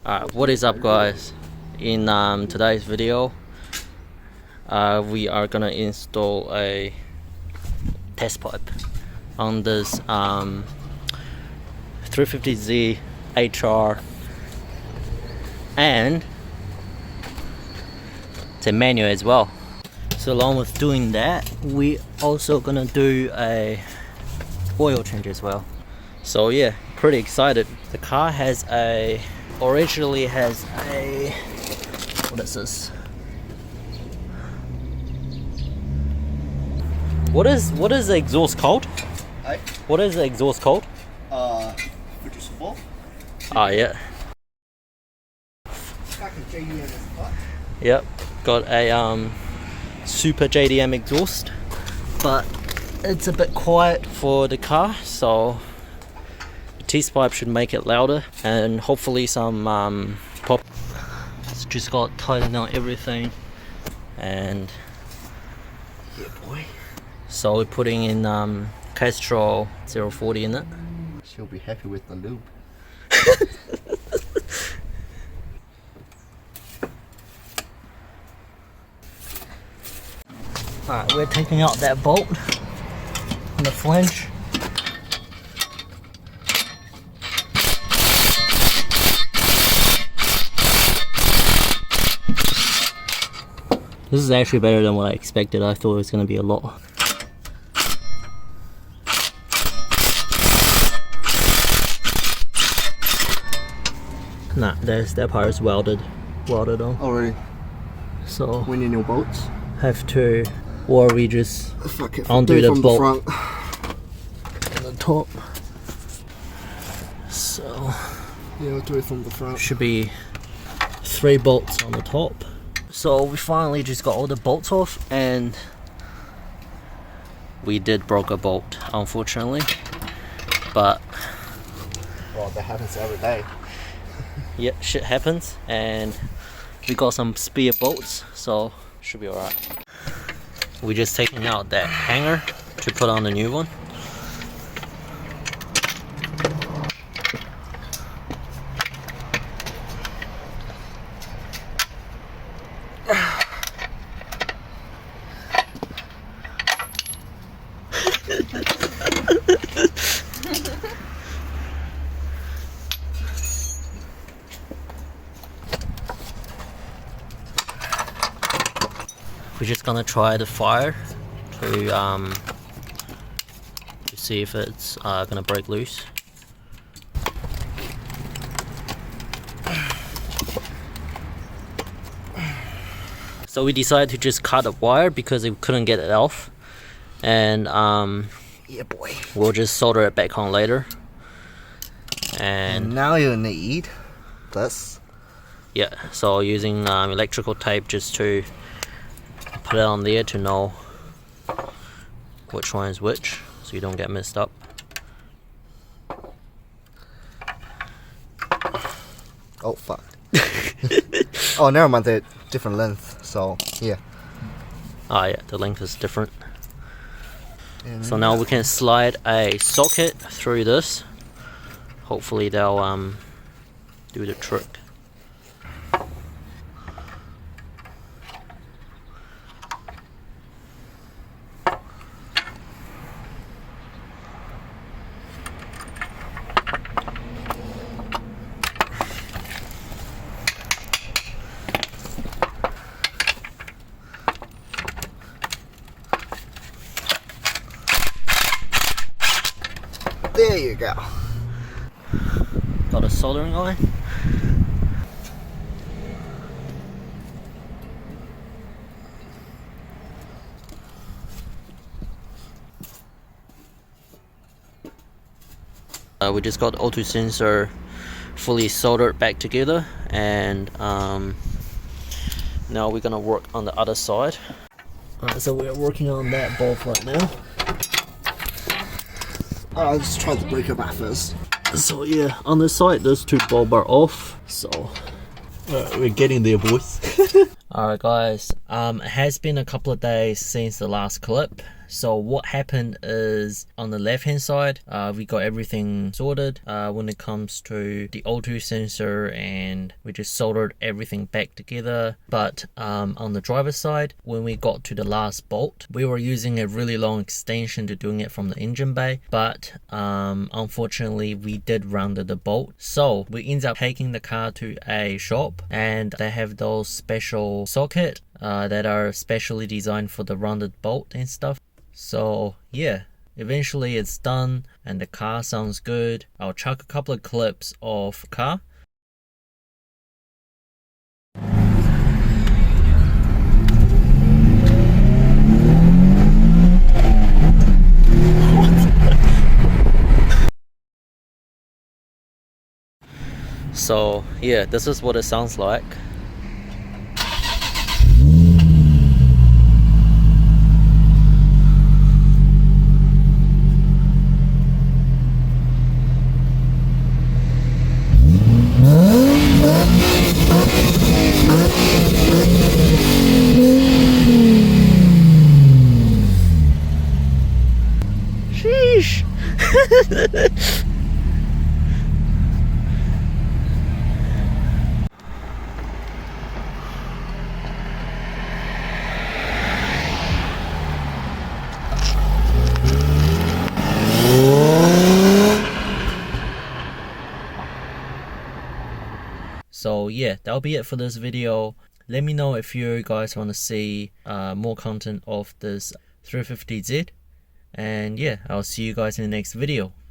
What is up, guys? In today's video, we are gonna install a test pipe on this 350Z HR, and it's a manual as well. So along with doing that, we also gonna do a oil change as well. So yeah, pretty excited. The car originally has a, what is this? What is the exhaust called? What is the exhaust called? Fujitsubo. Yeah. Yep, got a super JDM exhaust, but it's a bit quiet for the car, so the T-pipe should make it louder, and hopefully some pop. It's just got to tighten out everything, and yeah boy. So we're putting in Castrol 040 in it. She'll be happy with the lube. Alright, we're taking out that bolt on the flange. This is actually better than what I expected. I thought it was going to be a lot. Nah, that part is welded on. Already. So we need new bolts. Have to, or we just undo the bolt on the top. So yeah, we'll do it from the front. Should be 3 bolts on the top. So we finally just got all the bolts off, and we did broke a bolt, unfortunately. But well, that happens every day. Yeah, shit happens, and we got some spare bolts, so should be alright. We're just taking out that hanger to put on the new one. We're just gonna try the fire to see if it's gonna break loose. So we decided to just cut a wire because we couldn't get it off, and yeah boy, we'll just solder it back on later. And now you need this. Yeah, so using electrical tape just to put it on there to know which one is which, so you don't get messed up. Oh fuck. Oh, never mind, they're different length, so yeah. Yeah, the length is different. So now we can slide a socket through this. Hopefully they'll do the trick. There you go. Got a soldering iron. We just got the auto sensor fully soldered back together, and now we're gonna work on the other side. So we're working on that bolt right now. I was just trying to break it back first. So yeah, on this side those 2 bulbs are off, so we're getting there, boys. Alright guys, it has been a couple of days since the last clip, so what happened is on the left hand side, we got everything sorted when it comes to the O2 sensor, and we just soldered everything back together. But on the driver's side, when we got to the last bolt, we were using a really long extension to doing it from the engine bay, but unfortunately we did round the bolt. So we ended up taking the car to a shop, and they have those special socket that are specially designed for the rounded bolt and stuff. So yeah, eventually it's done and the car sounds good. I'll chuck a couple of clips of the car. So yeah, this is what it sounds like. Sheesh. So yeah, that'll be it for this video. Let me know if you guys want to see more content of this 350Z. And yeah, I'll see you guys in the next video.